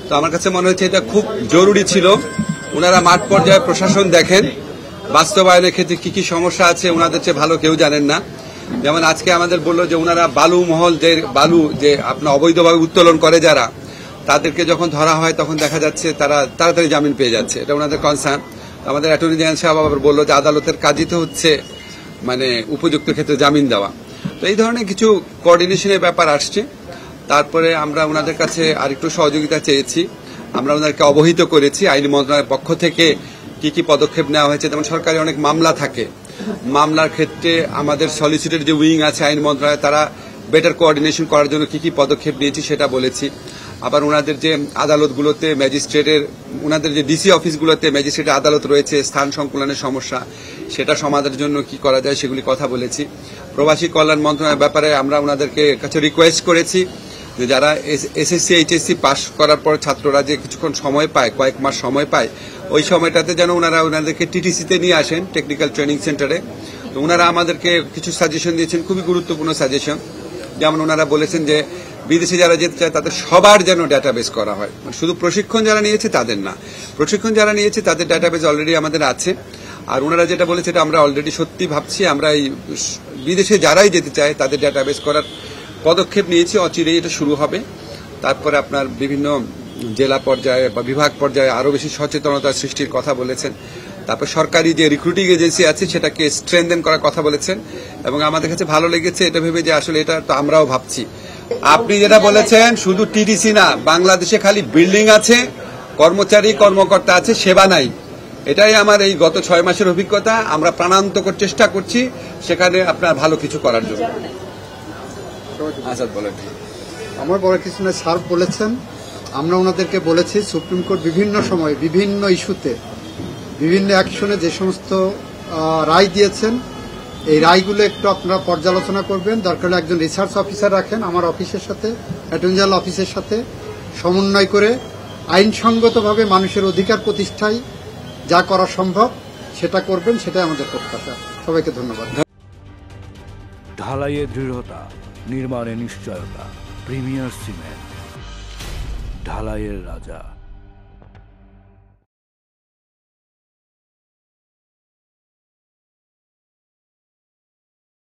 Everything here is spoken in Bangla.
তো আমার কাছে মনে হচ্ছে এটা খুব জরুরি ছিল ওনারা মাঠ পর্যায়ে প্রশাসন দেখেন বাস্তবায়নের ক্ষেত্রে কি কি সমস্যা আছে ওনাদের চেয়ে ভালো কেউ জানেন না। যেমন আজকে আমাদের বললো যে ওনারা বালু মহল যে বালু যে আপনার অবৈধভাবে উত্তোলন করে যারা তাদেরকে যখন ধরা হয় তখন দেখা যাচ্ছে তারা তাড়াতাড়ি জামিন পেয়ে যাচ্ছে, এটা ওনাদের কনসার্ন। আমাদের অ্যাটর্নি জেনারেল সাহেব আবার বললো যে আদালতের কাজই তো হচ্ছে মানে উপযুক্ত ক্ষেত্রে জামিন দেওয়া। তো এই ধরনের কিছু কোঅর্ডিনেশনের ব্যাপার আসছে। তারপরে আমরা ওনাদের কাছে আরেকটু সহযোগিতা চেয়েছি, আমরা ওনাদেরকে অবহিত করেছি আইন মন্ত্রণালয়ের পক্ষ থেকে কি কি পদক্ষেপ নেওয়া হয়েছে। যেমন সরকারি অনেক মামলা থাকে, মামলার ক্ষেত্রে আমাদের সলিসিটর যে উইং আছে আইন মন্ত্রণালয় তারা বেটার কোঅর্ডিনেশন করার জন্য কি কি পদক্ষেপ নিয়েছি সেটা বলেছি। আবার ওনাদের যে আদালতগুলোতে ম্যাজিস্ট্রেটের ওনাদের যে ডিসি অফিসগুলোতে ম্যাজিস্ট্রেটের আদালত রয়েছে স্থান সংকুলনের সমস্যা সেটা সমাধানের জন্য কি করা যায় সেগুলি কথা বলেছি। প্রবাসী কল্যাণ মন্ত্রণালয়ের ব্যাপারে আমরা ওনাদেরকে কাছে রিকোয়েস্ট করেছি যে যারা এসএসসি এইচএসসি পাশ করার পর ছাত্ররা যে কিছুক্ষণ সময় পায় কয়েক মাস সময় পায় ওই সময়টাতে যেন ওনারা ওনাদেরকে টিটিসিতে নিয়ে আসেন টেকনিক্যাল ট্রেনিং সেন্টারে। তো ওনারা আমাদেরকে কিছু সাজেশন দিয়েছেন, খুবই গুরুত্বপূর্ণ সাজেশন। যেমন ওনারা বলেছেন যে বিদেশে যারা যেতে চায় তাদের সবার যেন ডাটাবেস করা হয়, শুধু প্রশিক্ষণ যারা নিয়েছে তাদের না, প্রশিক্ষণ যারা নিয়েছে তাদের ডাটাবেস অলরেডি আমাদের আছে। আর ওনারা যেটা বলেছে এটা আমরা অলরেডি সত্যি ভাবছি, আমরা এই বিদেশে যারাই যেতে চায় তাদের ডাটাবেস করার পদক্ষেপ নিয়েছি, অচিরেই এটা শুরু হবে। তারপরে আপনার বিভিন্ন জেলা পর্যায়ে বা বিভাগ পর্যায়ে আরো বেশি সচেতনতা সৃষ্টির কথা বলেছেন। তারপর সরকারি যে রিক্রুটিং এজেন্সি আছে সেটাকে স্ট্রেনথেন করার কথা বলেছেন। এবং আমাদের কাছে ভালো লেগেছে এটা ভেবে যে আসলে এটা তো আমরাও ভাবছি। আপনি যেটা বলেছেন শুধু টিটিসি না, বাংলাদেশে খালি বিল্ডিং আছে, কর্মচারী কর্মকর্তা আছে, সেবা নাই। এটাই আমার এই গত 6 মাসের অভিজ্ঞতা। আমরা প্রাণান্তকর চেষ্টা করছি সেখানে আপনার ভালো কিছু করার জন্য। আসাদ বলেন। আমার বড় কিছু না, স্যার বলেছেন, আমরা ওনাদেরকে বলেছি সুপ্রিম কোর্ট বিভিন্ন সময় বিভিন্ন ইস্যুতে বিভিন্ন অ্যাকশনে যে সমস্ত রায় দিয়েছেন এই রায়গুলো একটু আপনারা পর্যালোচনা করবেন। দরকার হলে একজন রিসার্চ অফিসার রাখেন আমার অফিসের সাথে, অ্যাটর্নি জেনারেল অফিসের সাথে সমন্বয় করে আইনসঙ্গতভাবে মানুষের অধিকার প্রতিষ্ঠায় যা করা সম্ভব সেটা করবেন, সেটাই আমাদের প্রত্যাশা। সবাইকে ধন্যবাদ। ঢালাইয়ে দৃঢ়তা, নির্মাণে নিশ্চয়তা, প্রিমিয়ার সিমেন্ট, ঢালাইয়ের রাজা।